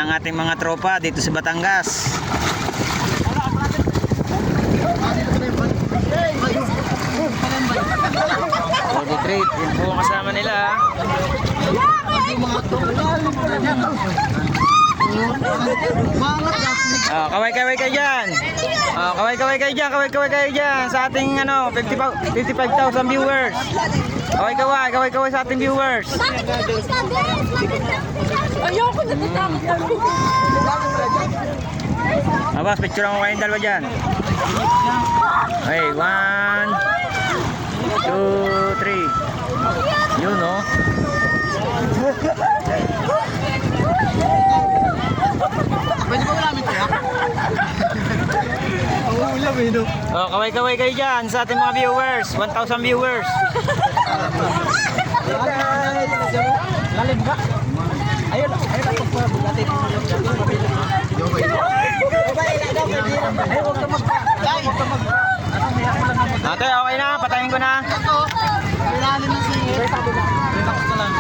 ng ating mga tropa dito sa Batangas. Body treat, yun po ang kasama nila. Kaway-kaway kayo dyan. Kaway-kaway kayo dyan, kaway-kaway kayo dyan sa ating 55,000 viewers. Kaway-kaway sa ating viewers. Ayoko na tatakot. Abas, picture mo kayong dalawa dyan. Okay, 1, 2, 3. Yun, no? Pwede ba ulamin kaya? Ulam eh, no? Kaway-kaway kayo dyan sa ating mga viewers. 1,000 viewers. Lalim ba? Ayun ako po. Bugatin mo yung Ate, okay na. Patayin ko na. Ilalim na siya. Relax na lang.